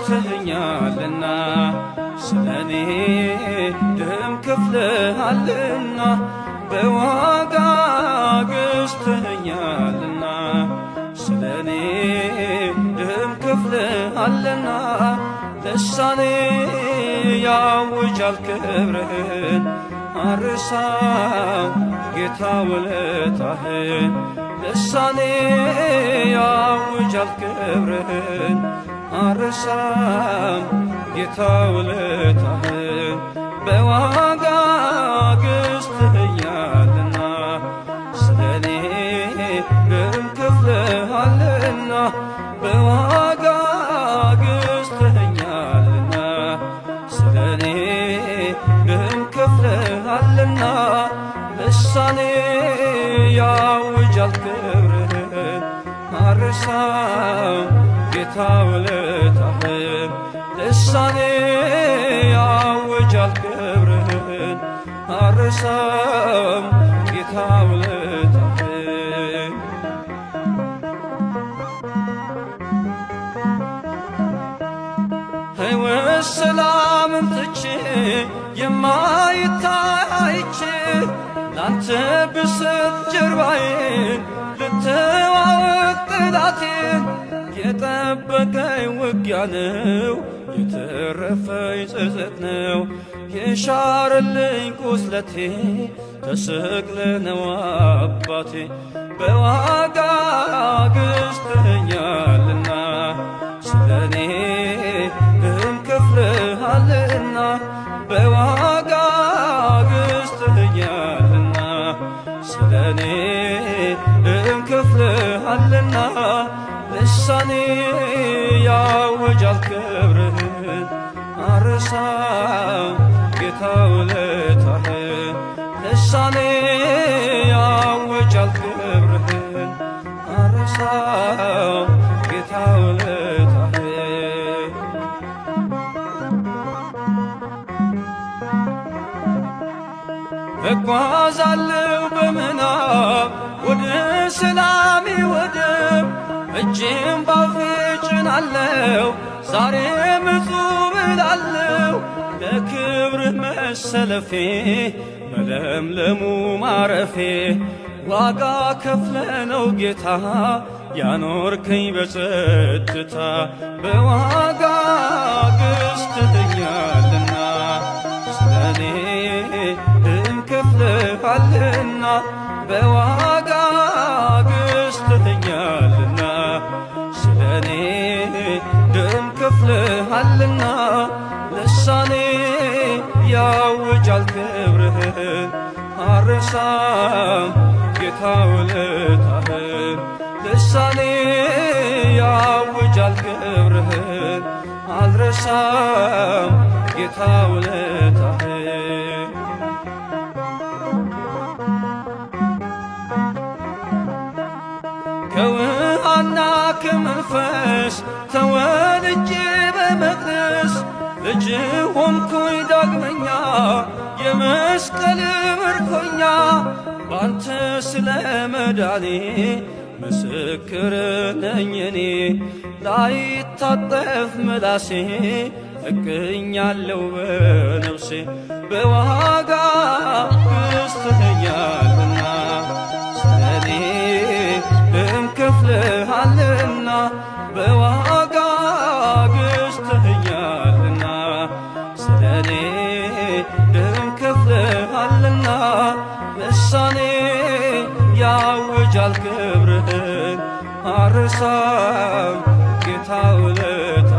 ገዝተኸኛልና ስለኔ ደም ከፍለሃልና በዋጋ ገዝተኸኛልና ስለኔ ደም ከፍለሃልና ልሳኔ ያውጃል ክብርህን አርሳው ጌታ ውለታህን ልሳኔ ያውጃል ክብርህን አርሳው ጌታ ውለታህን በዋጋ ገዝተኸኛልና ስለኔ ደም ከፍለሃልና በዋጋ ገዝተኸኛልና ስለኔ ደም ከፍለሃልና ልሳኔ ያውጃል ክብርህን አርሳው ጌታ ውለታህን ልሳኔ ያውጃል ክብርህን አርሳው ጌታ ውለታህን ሕይወት ሰላምን ትቼ የማይታይቼ ላንተ ብስጥ ጀርባዬን ልተዋወቅ ጠላቴን የጠበቀኝ ውጊያ ነው የተረፈኝ ጸጸት ነው የሻረልኝ ቁስለቴ ተሰቅለ ነው አባቴ በዋጋ ገዝተኸኛልና ስለኔ ደም ከፍለሃልና በዋጋ ገዝተኸኛልና ስለኔ ደም ከፍለሃልና ልሳኔ ያውጃል ክብርህን አርሳው ጌታ ውለታህን ልሳኔ ያውጃል ክብርህን አርሳው ጌታ ውለታህን እጓዛለሁ በምናብ ወደ ሰላሜ ወደብ እጄም ባፌ ጭናለሁ ዛሬም እጹብ እላለሁ ለክብርህ መሰለፌ በለምለሙ ማረፌ ዋጋ ከፍለ ነው ጌታ ያኖርከኝ በጸጥታ በዋጋ ገዝተኸኛልና ስለኔ ደም ከፍለሃልና በዋጋ ገዝተኸኛልና ስለኔ ደም ከፍለሃልና ልሳኔ ያውጃል ክብርህን አርሳው ጌታ ውለታህን ልሳኔ ያውጃል ክብርህን አልረሳም ጌታ ውለታህን ከውሃና ከመንፈስ ተወልጄ በመቅደስ ልጅ ሆንኩኝ ዳግመኛ የመስቀል ምርኮኛ ባንተ ስለ መዳኔ ምስክር ነኝ እኔ ላይታጠፍ ምላሴ እገኛለሁ በነፍሴ በዋጋ ገዝተኸኛልና ስለኔ ደም ከፍለሃልና በዋጋ ገዝተኸኛልና ስለኔ ደም ከፍለሃልና ልሳኔ ያውጃል ክብርህን አርሳው ጌታ ውለታ